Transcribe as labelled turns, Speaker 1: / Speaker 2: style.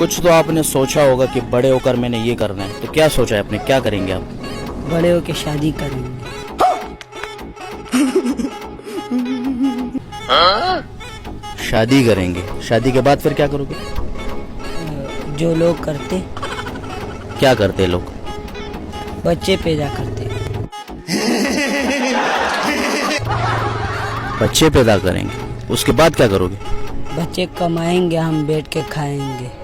Speaker 1: कुछ तो आपने सोचा होगा कि बड़े होकर मैंने ये करना है, तो क्या सोचा है आपने, क्या करेंगे आप?
Speaker 2: बड़े होके शादी करेंगे।
Speaker 1: शादी करेंगे, शादी के बाद फिर क्या करोगे?
Speaker 2: जो लोग करते,
Speaker 1: क्या करते हैं लोग?
Speaker 2: बच्चे पैदा करते।
Speaker 1: बच्चे पैदा करेंगे, उसके बाद क्या करोगे?
Speaker 2: बच्चे कमाएंगे, हम बैठ के खाएंगे।